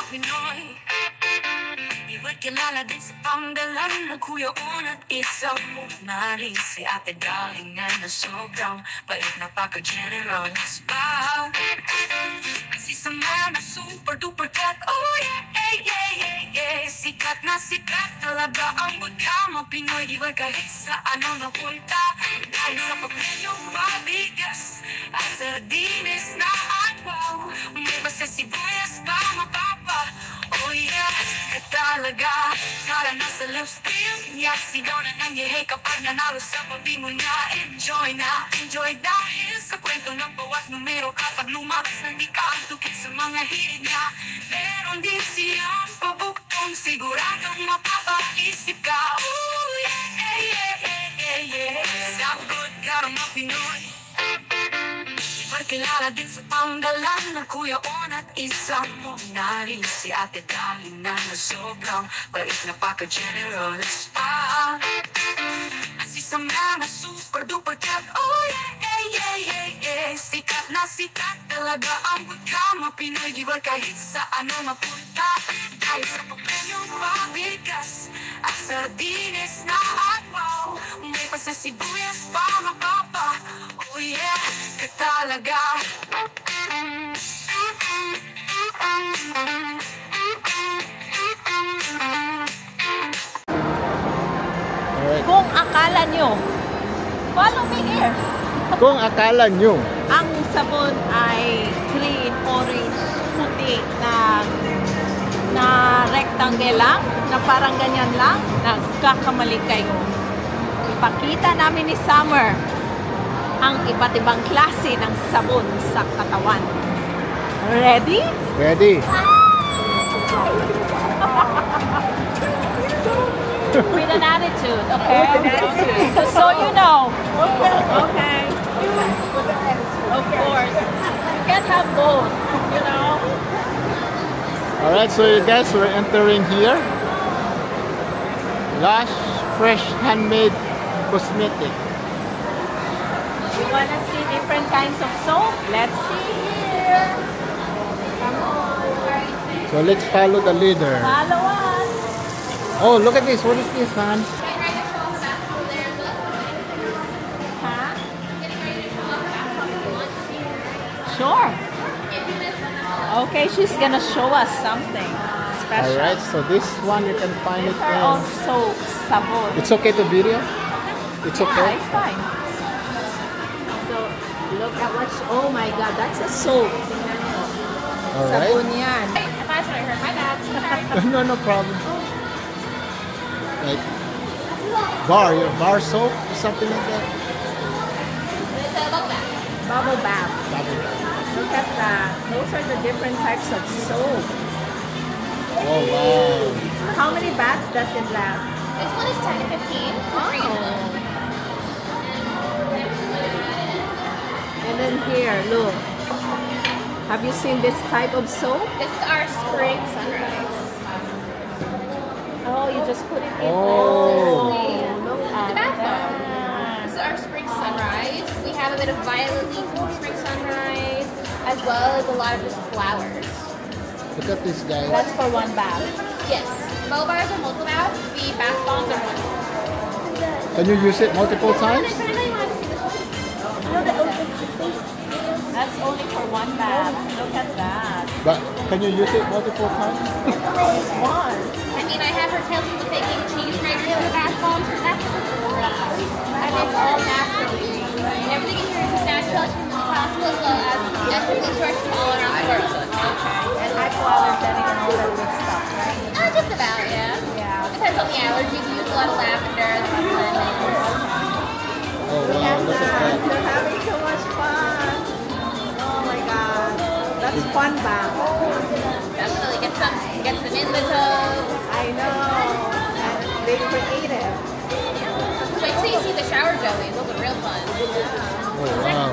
Pinoy. Iba't kilala din sa panggalan na Kuya On at isang muknari. Si Ate Dalingan na sobrang bait, napaka-generous pa. Si Samar na super duper cat. Oh yeah, yeah, yeah, yeah, yeah. Sikat na sikat talaga ang magkama Pinoy. Iba kahit sa ano napunta. Dahil sa paglenyong pabigas at sardines na atwaw. May basta sibuyas pa mapapa. Oh yeah, talaga. Para nasa lips stream. Yeah, sigaw na nangyayay kapag nanalo sa pabingo niya. Enjoy na, enjoy dahil sa kwento ng bawat numero. Kapag lumabas na di ka ang tukit sa mga hilig niya. Meron din siyang pabuktong siguradong mapapaisip ka. Oh yeah, yeah, yeah, yeah, yeah. Sagot ka ng mga Pinoy. Kilala din sa panggalan ng Kuya On at isang muknari. Si Ate Dalingan na sobrang bait, napaka-generous pa. At si Samar na super duper cat. Oh yeah, yeah, yeah, yeah, yeah. Sikat na sikat talaga ang magkama Pinoy. Di ba kahit sa ano mapunta. Dahil sa pagpenyong pabigas at sardines na atwaw. May pa sa sibuyas pa mapapa. Oh yeah, talaga. Kung akala nyo, follow me here. Kung akala nyo, ang sabon ay green, orange, puti na rectangle lang, na parang ganyan lang, nagkakamali kayo. Ipakita namin ni Summer ang iba't ibang klase ng sabon sa katawan. Ready? ready? With an attitude, okay? With an attitude. So you know. Okay. Of course. You can't have both, you know? Alright, so you guys, we're entering here. Lush, fresh, handmade cosmetic. You wanna see different kinds of soap? Let's see here. Come on. So let's follow the leader. Follow us. Oh, look at this. What is this, man? Huh? Sure. Okay, she's gonna show us something special. Alright, so this one you can find it These are all in... soaps, sabon. It's okay to video? It's okay? Yeah, it's fine. So, look at what, oh my God, that's a soap. Alright. Sabon yan. No, no problem. Like bar soap or something like that? Bubble bath. Bubble bath. Look at that. Those are the different types of soap. Oh, wow. How many baths does it last? This one is 10 to 15. And then here, look. Have you seen this type of soap? This is our spring sunrise. Oh, you just put it in. Oh. Look It's at a bath bomb. that. This is our spring sunrise. We have a bit of violet leaf from spring sunrise, as well as a lot of just flowers. Look at this, guys. That's for one bath. Yes, Mo bars are multiple baths. The bath bombs are one. Can you use it multiple times? That's only for one bath. Look at that. But can you use it multiple times? Just one. I mean, I have her tail from the baking cheese right here in the bath bombs, but that's what it's for. And it's all naturally. And everything in here is as natural as possible, as well as ethically sourced from all around the world. So it's And hypoallergenic and all that good stuff, right? just about, yeah. Yeah. Depends on the allergies. We use a lot of lavender, a lot of lemons. Oh, wow. Look at that. They're having so much fun. Oh my God. That's fun bath. Definitely gets them in the tub. I know. And they're creative. Wait till you see the shower jellies. Those are real fun. Oh, wow.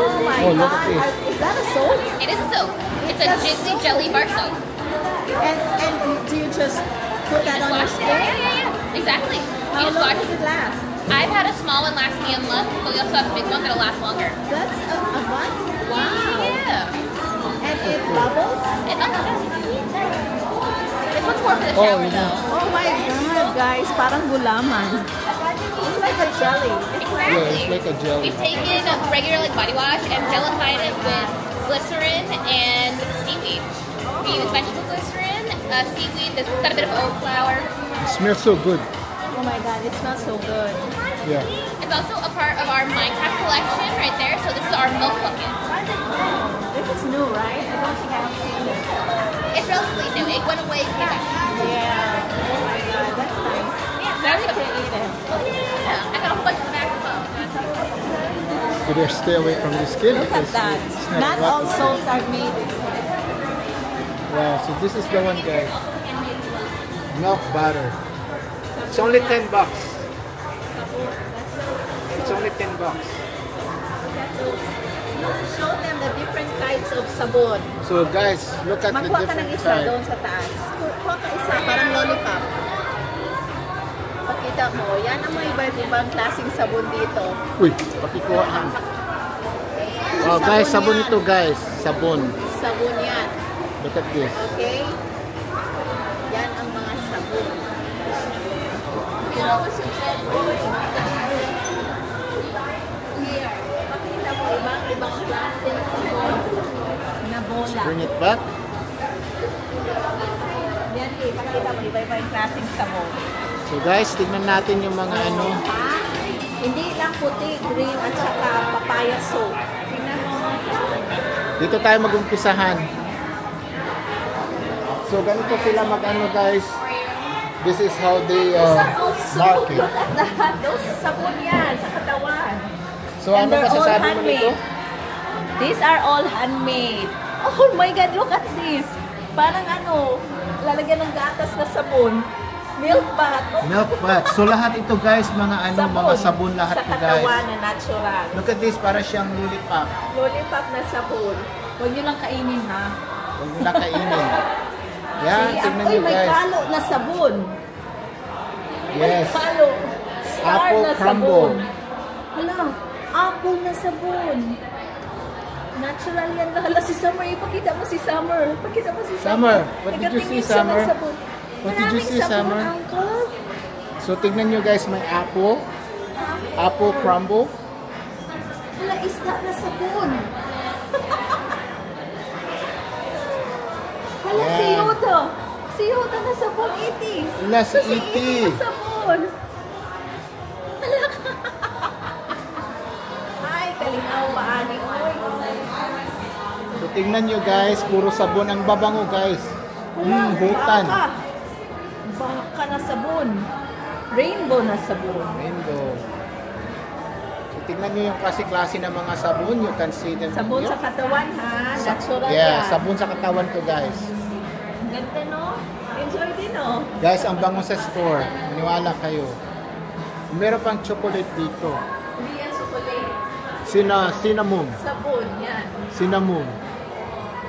Oh my Oh, look at God. this. Is that a soap? It is a soap. It's a jiggly jelly bar soap. And do you just put that on your Wash it. skin? Yeah. Exactly. How You just long wash does it. it last? I've had a small one last me a month, but we also have a big one that'll last longer. That's a month? Wow. Yeah. And more for the Oh, shower you know. though. Oh my God, guys. Parang gulaman. It's like a jelly. Yeah, it's like a jelly. We've taken regular like body wash and gelatined it with glycerin and seaweed. We use vegetable glycerin, seaweed, there's got a bit of oat flour. It smells so good. Oh my God, it smells so good. Yeah. It's also a part of our Minecraft collection right there. So this is our milk bucket. This is new, right? I don't think I've seen it. It's relatively new. It went away, came back. Yeah. Oh my God, that's nice. Yeah, Now that's we the can eat it. yeah. I got a whole bunch in the back as well. You better stay away from this kid Look at because that. it's Not all rotten. souls are made. Wow, so this is the one, guys. Milk butter. It's only $10. It's only $10. Show them the different types of sabon. So guys, look at the Magkuha ka ng different isa doon type. sa taas. Kuha ka isa, parang lollipop. Pakita mo, yan ang mga iba-ibang klaseng sabon dito. Uy, pakikuhaan. Oh guys, sabon ito guys. Sabon. Sabon yan. Look at this. Okay? Yan ang mga sabon. Here, pakita mo ibang klaseng sabon na bola. Bring it back. Yan, pakita mo iba-ibang klaseng sabon. So guys, tignan natin yung mga ano. Ha? Hindi lang puti, green at saka papaya soap. Tingnan mo. Dito tayo mag-umpisahan. So ganito sila mag-ano guys. This is how they market. Look at that. Those sabon yan sa katawan. So ano they're all masasabi mo nito? handmade. These are all handmade. Oh my God, look at this. Parang ano, lalagyan ng gatas na sabon. Milk bath. Oh, Milk bath. So lahat ito guys, mga ano, mga sabon lahat sa ito katawan guys. na natural. Look at this, para siyang lollipop. Lollipop na sabon. Huwag nyo lang kainin ha. Huwag nyo na kainin. Yan, See, tingnan ako'y nyo may guys. kalo na sabon. Yes. May kalo. Star Apple na crumble. sabon. Hala, apple na sabon. Natural yan. Hala, si Summer. Ipakita mo si Summer. Pakita mo si Summer, Summer. what did you see, Nagatingin siya ng Summer? sabon. What did you Maraming see, sabon, Summer? Uncle. So tignan nyo guys, may apple. Apple crumble. Hala, isda na sabon. Hala, si Yan. Yoda. Si Yoda na sabon, iti. Wala si Kasi E.T. iti na sabon. Hala ka. Ay, kalinaw maani. Oy. So tingnan nyo guys, puro sabon ang babango guys. Hutan. Baka na sabon. Rainbow na sabon. Rainbow. So tingnan nyo yung klase-klase ng mga sabon. You can see them Sabon here. sa katawan ha. Natural Yeah, yan. sabon sa katawan ko guys. Ganda no? Enjoy din no? Guys, ang bango sa store. Maniwala kayo. Meron pang chocolate dito. Hindi yan chocolate. Cinnamon. Sabon yan. Cinnamon.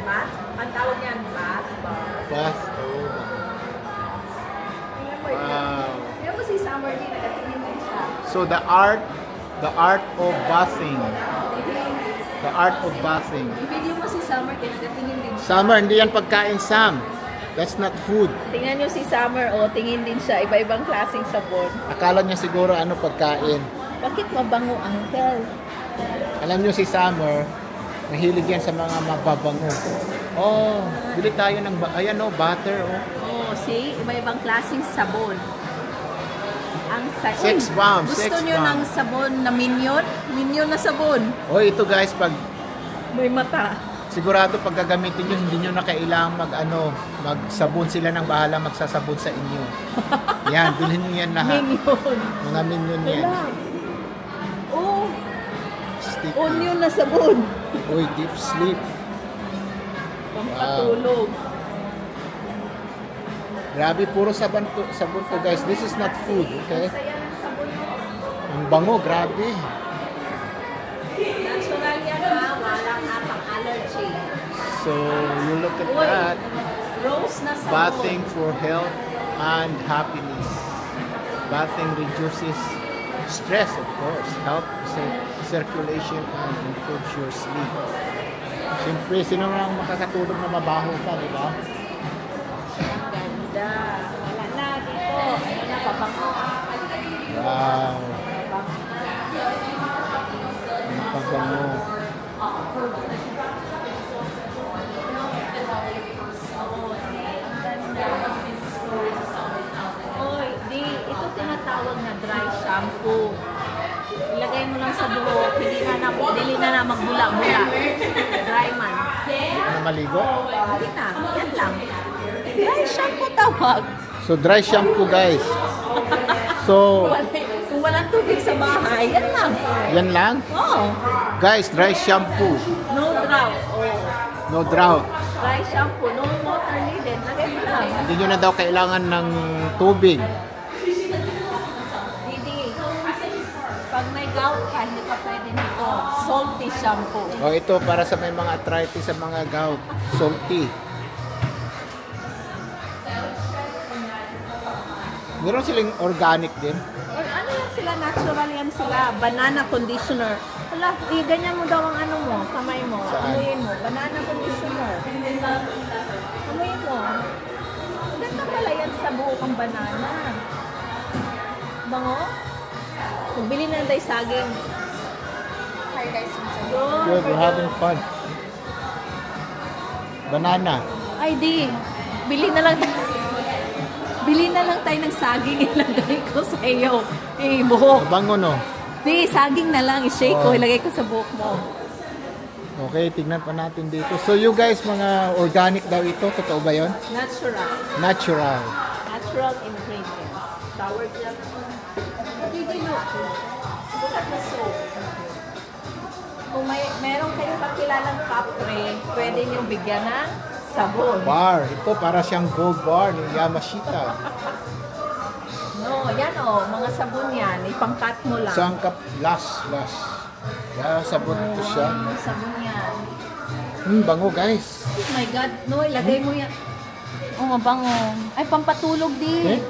Bath? Ang tawag yan, bath bar. Bath. Oh. Tingnan mo ito. Wow. Tingnan mo si Summer din. Nakatingin din siya. So the art of bathing. The art of bathing. I-video mo si Summer din. Nakatingin din siya. Summer, hindi yan pagkain, Sam. That's not food. Tingnan nyo si Summer. O, tingin din siya. Iba-ibang klaseng sabon. Akala niya siguro ano pagkain. Bakit mabango, Uncle? Alam niyo si Summer, mahilig yan sa mga mababango. Oh, bili tayo ng, ayan oh, butter oh. Oh, see? Iba-ibang klaseng sabon. Ang Sex bomb, Gusto sex nyo bomb. ng sabon na minion? Minion na sabon. Oh, ito guys, pag May mata. sigurado pag gagamitin nyo, hindi nyo na kailangan magsabon sila ng bahala magsasabon sa inyo. Yan, bilhin nyo yan lahat. Minion. Mga minion yan. Wala. Oh, Sticky. onion na sabon. Uy, deep sleep. Pampatulog. Grabe, puro sabon to guys. This is not food, okay? Saya ng sabon mo. Ang bango, grabe. Natural yan ha. Walang atang allergy. So, you look at Uy, that. rose na sabon. Bathing for health and happiness. Bathing reduces stress, of course. Help circulation and improves your sleep. Siyempre, sino nang makakatulog na mabaho ka, di ba? Ganda. Mabango. Wow. Ang pabango. Oy, ito tinatawag na dry shampoo. Ilagay mo lang sa buhok, dili na magbula-bula. Dry man. Ano maligo? Hindi na, yan lang. Dry shampoo tawag. So dry shampoo guys. So Kung walang tubig sa bahay, yan lang. yan lang. Oh, Guys, dry shampoo. no drought. Oh, No drought. dry shampoo, no water needed. Lagay mo lang. Hindi nyo na daw kailangan ng tubig. Didi, pag may gout ka, hindi ka pwede nito. Salty shampoo. O ito para sa may mga arthritis sa mga gout. Salty. Meron silang organic din. Or ano yan sila, natural yan sila. Banana conditioner. Wala, ganyan mo daw ang ano mo, kamay mo. Saan? Amuyin mo. Banana conditioner. Amuyin mo. Ganda pala yan sa buhok ang banana. Bango? Magbili na tayo saging. Hi guys, Good, we're having fun. Banana. Ay di, bili na lang tayo ng saging, ilagay ko sa iyo. Buhok. Mabango no? Di, saging na lang, i-shake ko, ilagay ko sa buhok mo. Okay, tignan pa natin dito. So you guys, mga organic daw ito. Totoo ba yun? Natural. Natural. Natural ingredients. Shower gel. Did you look? Look at the soap. Kung meron kayong kakilalang kapre, pwede niyong bigyan ng sabon. Bar. Ito para siyang gold bar ni Yamashita. No, yan o, mga sabon yan. Ipangkat mo lang. Isang cup last. Yeah, sabon ito siya. Sabon yan. Bango guys. Oh my God, no, ilagay mo yan. Oh, mabango. Ay, pampatulog din. Eh?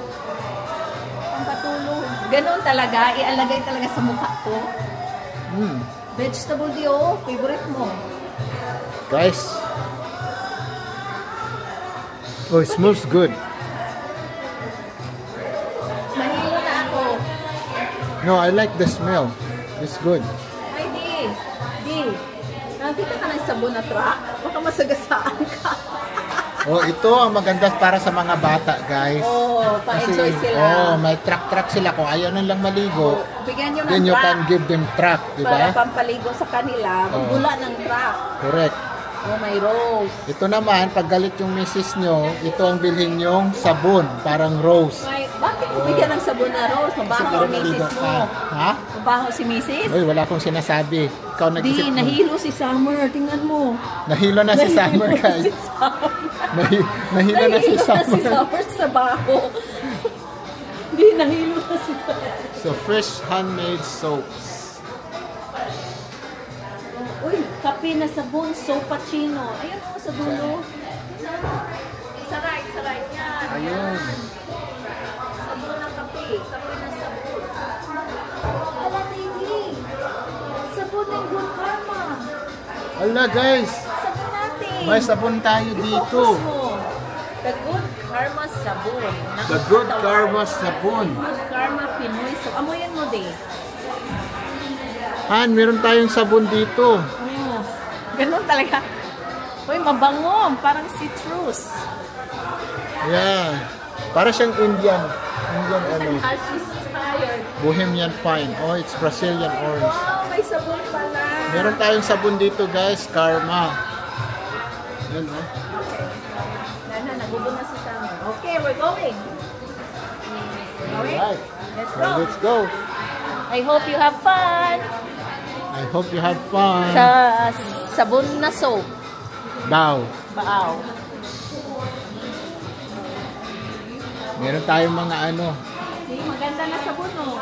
Pampatulog. Ganon talaga, ialagay talaga sa mukha ko. Vegetable di oh, favorite mo. Guys. Oh, it smells good. Mahilo na ako. No, I like the smell. It's good. Ay, di. Nakita ka ng sabon na truck? Baka masagasaan ka. Oh, ito ang maganda para sa mga bata, guys. Oh, pa-enjoy sila. may truck sila. Kung ayaw nilang maligo, Bigyan nyo ng then you truck can give them truck, di para ba? pampaligo sa kanila. Magbula ng truck. Correct. Oh, may rose. Ito naman, pag galit yung misis nyo, ito ang bilhin yung sabon, parang rose. Bakit mo bigyan ng sabon na rose? Mabaho para ang maligo misis mo. ka. Ha? Mabaho si misis? Uy, wala akong sinasabi. Ikaw nag-isip Di, mo. nahilo si Summer. Tingnan mo. Nahilo na si Summer, Nahilo guys. si Summer. Nahilo na si Summer. Sa baho. Di, nahilo na si Summer. So, fresh handmade soaps. Uy, kape na sabon, Sopacino. Ayun mo sa dulo. Sa right yan. Ayun. Sabon ng kape. Kape na sabon. Wala hindi. Sabon ng Good Karma. Hala, guys. Sabon natin. May sabon tayo dito. I-focus mo. The Good Karma sabon. The Good Karma sabon. Good Karma Pinoy sabon. Amoyan mo din. Han, meron tayong sabon dito. Oh, ganun talaga. Uy, mabango. Parang citrus. Yeah. Para siyang Indian ano. She's tired. Bohemian Pine. Oh, it's Brazilian orange. Wow, may sabon pala. Meron tayong sabon dito, guys. Karma. Yan, oh. Nana, nagubo na si Summer. Okay, we're going. Alright. Let's So, go. let's go. I hope you have fun. I hope you have fun. Sa sabon na soap. Daw. Baaw. Meron tayong mga ano. See, maganda na sabon, oh.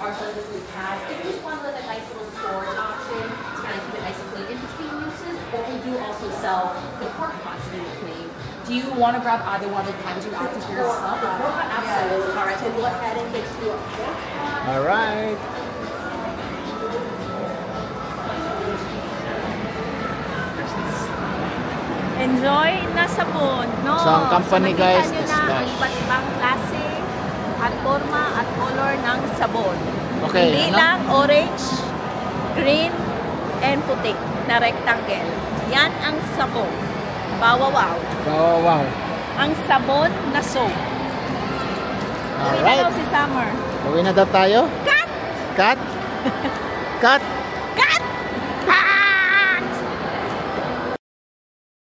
Our services have, if you just want like a nice little storage option to kind of keep it nice and clean in between uses, but we do also sell well, the pork pot's need to clean. Do you want to grab either one of the packaging options for yourself? Absolutely. All right, so go ahead and get you up. All right. Enjoy na sabon, no? So, ang company, guys, nakita nyo is na ang Lush. iba't ibang klase at forma at color ng sabon. Okay, Hindi ano? lang orange, green, and puti na rectangle. Yan ang sabon. Bawawaw. Wow, wow. Ang sabon na soap. Uwi na daw Alright. si Summer. Uwi na daw tayo? Cut! Cut? Cut? Cut!